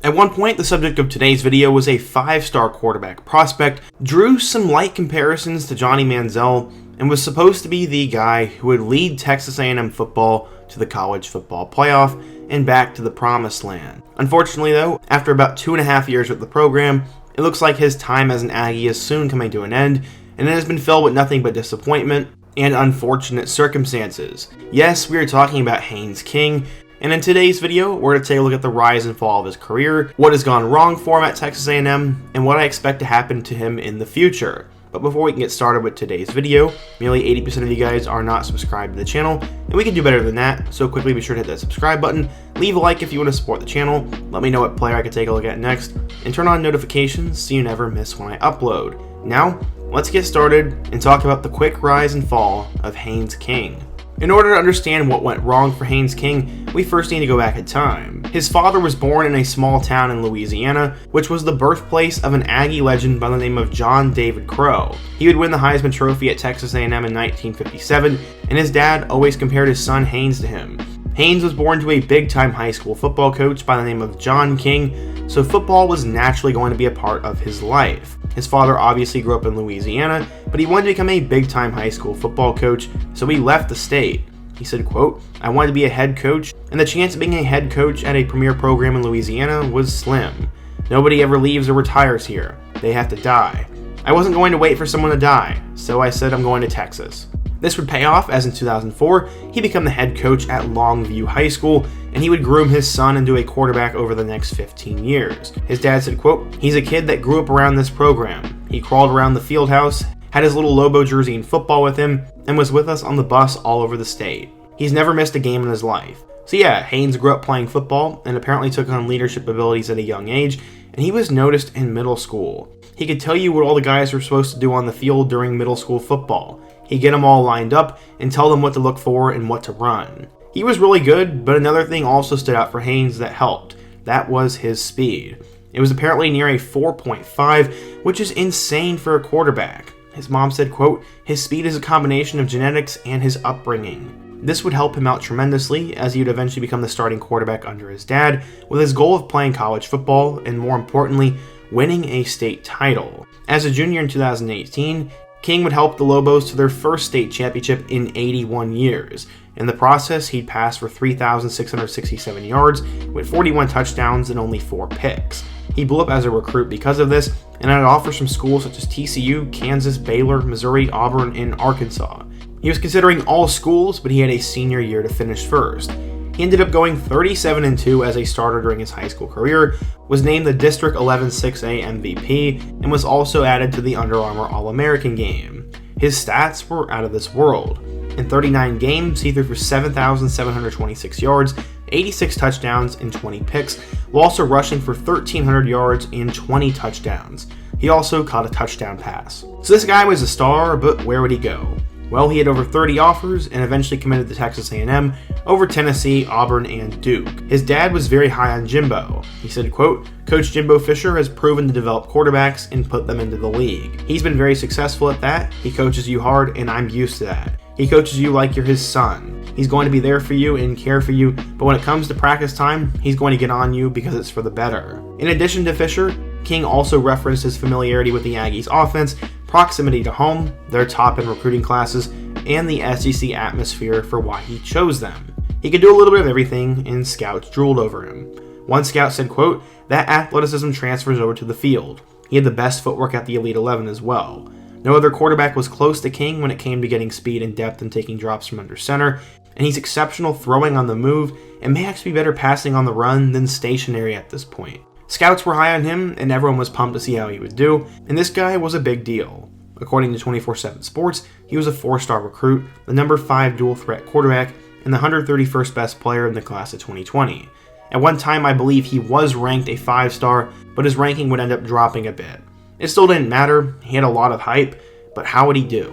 At one point, the subject of today's video was a 5-star quarterback prospect, drew some light comparisons to Johnny Manziel, and was supposed to be the guy who would lead Texas A&M football to the college football playoff and back to the promised land. Unfortunately though, after about 2.5 years with the program, it looks like his time as an Aggie is soon coming to an end, and it has been filled with nothing but disappointment and unfortunate circumstances. Yes, we are talking about Haynes King, and in today's video, we're going to take a look at the rise and fall of his career, what has gone wrong for him at Texas A&M, and what I expect to happen to him in the future. But before we can get started with today's video, nearly 80% of you guys are not subscribed to the channel, and we can do better than that, so quickly be sure to hit that subscribe button, leave a like if you want to support the channel, let me know what player I could take a look at next, and turn on notifications so you never miss when I upload. Now, let's get started and talk about the quick rise and fall of Haynes King. In order to understand what went wrong for Haynes King, we first need to go back in time. His father was born in a small town in Louisiana, which was the birthplace of an Aggie legend by the name of John David Crow. He would win the Heisman Trophy at Texas A&M in 1957, and his dad always compared his son Haynes to him. Haynes was born to a big-time high school football coach by the name of John King, so football was naturally going to be a part of his life. His father obviously grew up in Louisiana, but he wanted to become a big-time high school football coach, so he left the state. He said, quote, "I wanted to be a head coach, and the chance of being a head coach at a premier program in Louisiana was slim. Nobody ever leaves or retires here. They have to die. I wasn't going to wait for someone to die, so I said I'm going to Texas." This would pay off, as in 2004, he became the head coach at Longview High School, and he would groom his son into a quarterback over the next 15 years. His dad said, quote, "He's a kid that grew up around this program. He crawled around the field house, had his little Lobo jersey in football with him, and was with us on the bus all over the state. He's never missed a game in his life." So yeah, Haynes grew up playing football and apparently took on leadership abilities at a young age, and he was noticed in middle school. He could tell you what all the guys were supposed to do on the field during middle school football. He'd get them all lined up and tell them what to look for and what to run. He was really good, but another thing also stood out for Haynes that helped. That was his speed. It was apparently near a 4.5, which is insane for a quarterback. His mom said, quote, "His speed is a combination of genetics and his upbringing." This would help him out tremendously, as he would eventually become the starting quarterback under his dad, with his goal of playing college football and, more importantly, winning a state title. As a junior in 2018, King would help the Lobos to their first state championship in 81 years. In the process, he'd pass for 3,667 yards with 41 touchdowns and only 4 picks. He blew up as a recruit because of this, and had offers from schools such as TCU, Kansas, Baylor, Missouri, Auburn, and Arkansas. He was considering all schools, but he had a senior year to finish first. He ended up going 37-2 as a starter during his high school career, was named the District 11 6A MVP, and was also added to the Under Armour All-American game. His stats were out of this world. In 39 games, he threw for 7,726 yards, 86 touchdowns, and 20 picks, while also rushing for 1,300 yards and 20 touchdowns. He also caught a touchdown pass. So this guy was a star, but where would he go? Well, he had over 30 offers and eventually committed to Texas A&M over Tennessee, Auburn, and Duke. His dad was very high on Jimbo. He said, quote, "Coach Jimbo Fisher has proven to develop quarterbacks and put them into the league. He's been very successful at that. He coaches you hard, and I'm used to that. He coaches you like you're his son. He's going to be there for you and care for you, but when it comes to practice time, he's going to get on you because it's for the better." In addition to Fisher, King also referenced his familiarity with the Aggies offense, proximity to home, their top in recruiting classes, and the SEC atmosphere for why he chose them. He could do a little bit of everything, and scouts drooled over him. One scout said, quote, "That athleticism transfers over to the field. He had the best footwork at the Elite 11 as well. No other quarterback was close to King when it came to getting speed and depth and taking drops from under center, and he's exceptional throwing on the move and may actually be better passing on the run than stationary at this point." Scouts were high on him, and everyone was pumped to see how he would do, and this guy was a big deal. According to 24/7 Sports, he was a 4-star recruit, the number 5 dual-threat quarterback, and the 131st best player in the class of 2020. At one time, I believe he was ranked a 5-star, but his ranking would end up dropping a bit. It still didn't matter, he had a lot of hype, but how would he do?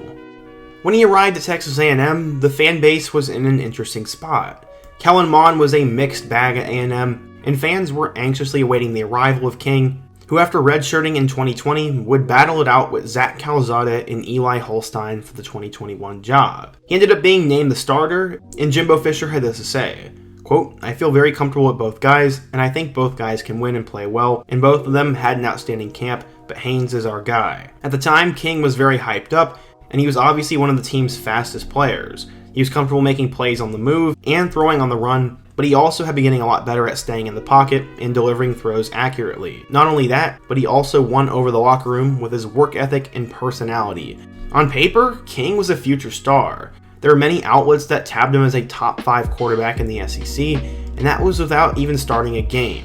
When he arrived at Texas A&M, the fan base was in an interesting spot. Kellen Mond was a mixed bag at A&M, and fans were anxiously awaiting the arrival of King, who after redshirting in 2020 would battle it out with Zach Calzada and Eli Holstein for the 2021 job. He ended up being named the starter, and Jimbo Fisher had this to say, Quote, "I feel very comfortable with both guys, and I think both guys can win and play well, and both of them had an outstanding camp, but Haynes is our guy." At the time, King was very hyped up, and he was obviously one of the team's fastest players. He was comfortable making plays on the move and throwing on the run, but he also had been getting a lot better at staying in the pocket and delivering throws accurately. Not only that, but he also won over the locker room with his work ethic and personality. On paper, King was a future star. There were many outlets that tabbed him as a top 5 quarterback in the SEC, and that was without even starting a game.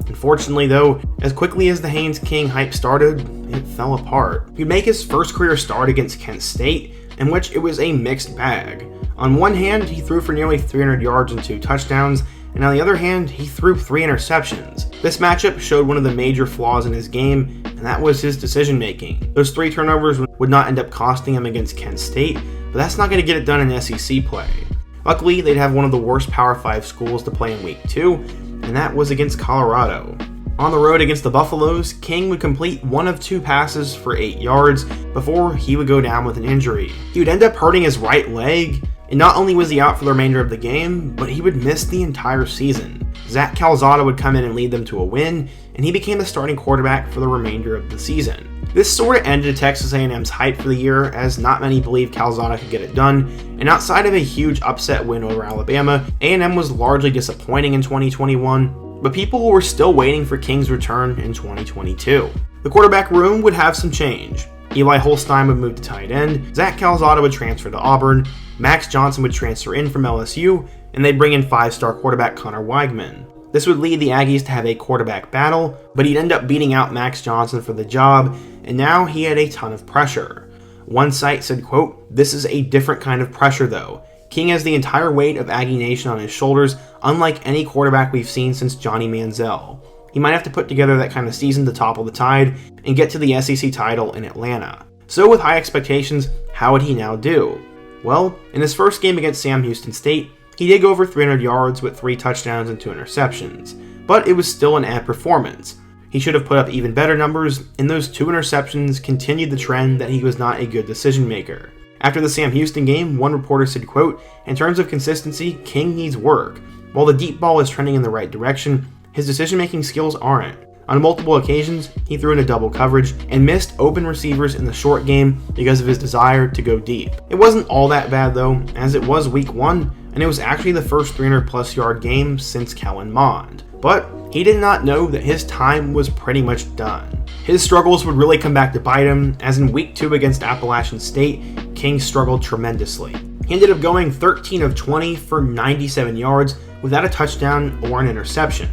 Unfortunately though, as quickly as the Haynes King hype started, it fell apart. He'd make his first career start against Kent State, in which it was a mixed bag. On one hand, he threw for nearly 300 yards and 2 touchdowns, and on the other hand, he threw 3 interceptions. This matchup showed one of the major flaws in his game, and that was his decision making. Those 3 turnovers would not end up costing him against Kent State, but that's not going to get it done in SEC play. Luckily, they'd have one of the worst Power 5 schools to play in week 2, and that was against Colorado. On the road against the Buffaloes, King would complete 1 of 2 passes for 8 yards before he would go down with an injury. He would end up hurting his right leg, and not only was he out for the remainder of the game, but he would miss the entire season. Zach Calzada would come in and lead them to a win, and he became the starting quarterback for the remainder of the season. This sort of ended Texas A&M's hype for the year, as not many believed Calzada could get it done, and outside of a huge upset win over Alabama, A&M was largely disappointing in 2021, but people were still waiting for King's return in 2022. The quarterback room would have some change. Eli Holstein would move to tight end, Zach Calzada would transfer to Auburn, Max Johnson would transfer in from LSU, and they'd bring in 5-star quarterback Connor Weigman. This would lead the Aggies to have a quarterback battle, but he'd end up beating out Max Johnson for the job, and now he had a ton of pressure. One site said, quote, "This is a different kind of pressure though. King has the entire weight of Aggie Nation on his shoulders, unlike any quarterback we've seen since Johnny Manziel. He might have to put together that kind of season to topple the tide and get to the SEC title in Atlanta." So with high expectations, how would he now do? Well, in his first game against Sam Houston State, he did go over 300 yards with 3 touchdowns and 2 interceptions, but it was still an ad performance. He should have put up even better numbers, and those 2 interceptions continued the trend that he was not a good decision maker. After the Sam Houston game, one reporter said, quote, "In terms of consistency, King needs work. While the deep ball is trending in the right direction, his decision-making skills aren't. On multiple occasions, he threw into double coverage and missed open receivers in the short game because of his desire to go deep." It wasn't all that bad though, as it was week 1, and it was actually the first 300-plus yard game since Kellen Mond. But he did not know that his time was pretty much done. His struggles would really come back to bite him, as in week 2 against Appalachian State, King struggled tremendously. He ended up going 13 of 20 for 97 yards without a touchdown or an interception.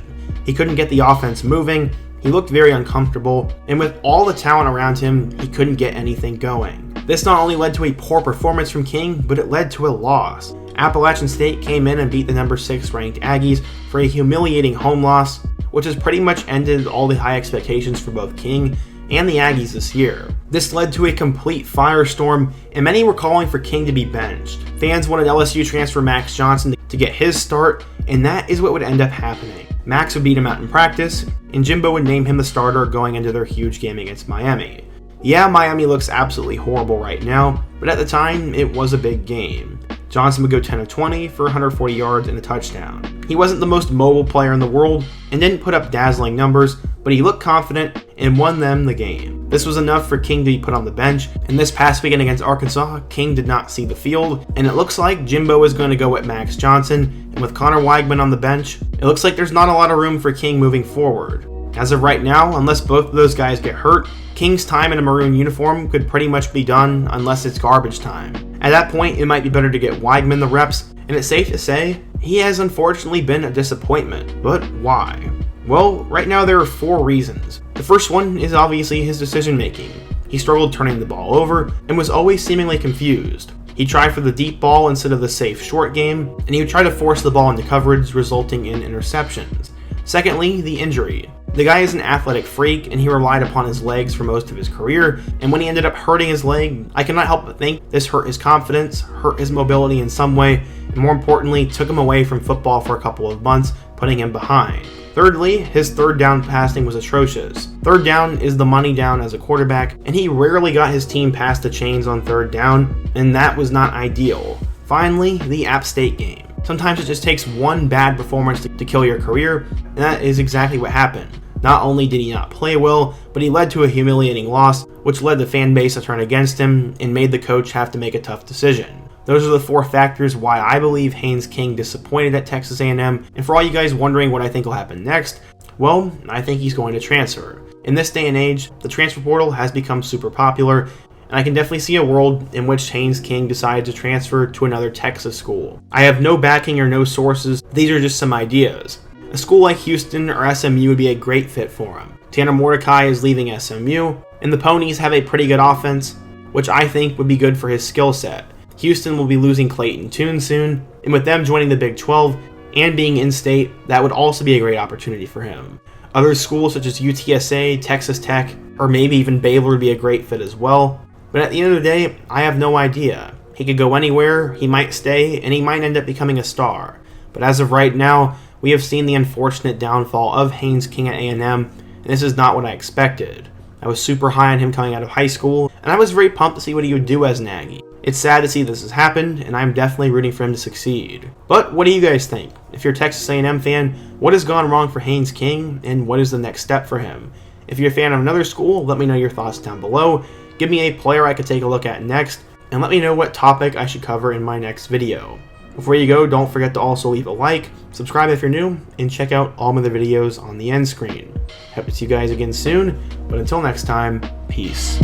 He couldn't get the offense moving, he looked very uncomfortable, and with all the talent around him, he couldn't get anything going. This not only led to a poor performance from King, but it led to a loss. Appalachian State came in and beat the number 6 ranked Aggies for a humiliating home loss, which has pretty much ended all the high expectations for both King and the Aggies this year. This led to a complete firestorm, and many were calling for King to be benched. Fans wanted LSU transfer Max Johnson to get his start, and that is what would end up happening. Max would beat him out in practice, and Jimbo would name him the starter going into their huge game against Miami. Yeah, Miami looks absolutely horrible right now, but at the time, it was a big game. Johnson would go 10 of 20 for 140 yards and a touchdown. He wasn't the most mobile player in the world and didn't put up dazzling numbers, but he looked confident and won them the game. This was enough for King to be put on the bench, and this past weekend against Arkansas, King did not see the field, and it looks like Jimbo is going to go with Max Johnson, and with Connor Weigman on the bench, it looks like there's not a lot of room for King moving forward. As of right now, unless both of those guys get hurt, King's time in a maroon uniform could pretty much be done unless it's garbage time. At that point, it might be better to get Weigman the reps, and it's safe to say, he has unfortunately been a disappointment. But why? Well, right now there are 4 reasons. The first one is obviously his decision making. He struggled turning the ball over and was always seemingly confused. He tried for the deep ball instead of the safe short game, and he would try to force the ball into coverage, resulting in interceptions. Secondly, the injury. The guy is an athletic freak, and he relied upon his legs for most of his career, and when he ended up hurting his leg, I cannot help but think this hurt his confidence, hurt his mobility in some way, and more importantly, took him away from football for a couple of months, putting him behind. Thirdly, his third down passing was atrocious. Third down is the money down as a quarterback, and he rarely got his team past the chains on third down, and that was not ideal. Finally, the App State game. Sometimes it just takes one bad performance to kill your career, and that is exactly what happened. Not only did he not play well, but he led to a humiliating loss, which led the fan base to turn against him and made the coach have to make a tough decision. Those are the 4 factors why I believe Haynes King disappointed at Texas A&M, and for all you guys wondering what I think will happen next, well, I think he's going to transfer. In this day and age, the transfer portal has become super popular, and I can definitely see a world in which Haynes King decided to transfer to another Texas school. I have no backing or no sources, these are just some ideas. A school like Houston or SMU would be a great fit for him. Tanner Mordecai is leaving SMU, and the Ponies have a pretty good offense, which I think would be good for his skill set. Houston will be losing Clayton Tune soon, and with them joining the Big 12 and being in-state, that would also be a great opportunity for him. Other schools such as UTSA, Texas Tech, or maybe even Baylor would be a great fit as well. But at the end of the day, I have no idea. He could go anywhere, he might stay, and he might end up becoming a star. But as of right now, we have seen the unfortunate downfall of Haynes King at A&M, and this is not what I expected. I was super high on him coming out of high school, and I was very pumped to see what he would do as an Aggie. It's sad to see this has happened, and I'm definitely rooting for him to succeed. But what do you guys think? If you're a Texas A&M fan, what has gone wrong for Haynes King, and what is the next step for him? If you're a fan of another school, let me know your thoughts down below. Give me a player I could take a look at next, and let me know what topic I should cover in my next video. Before you go, don't forget to also leave a like, subscribe if you're new, and check out all my other videos on the end screen. Hope to see you guys again soon, but until next time, peace.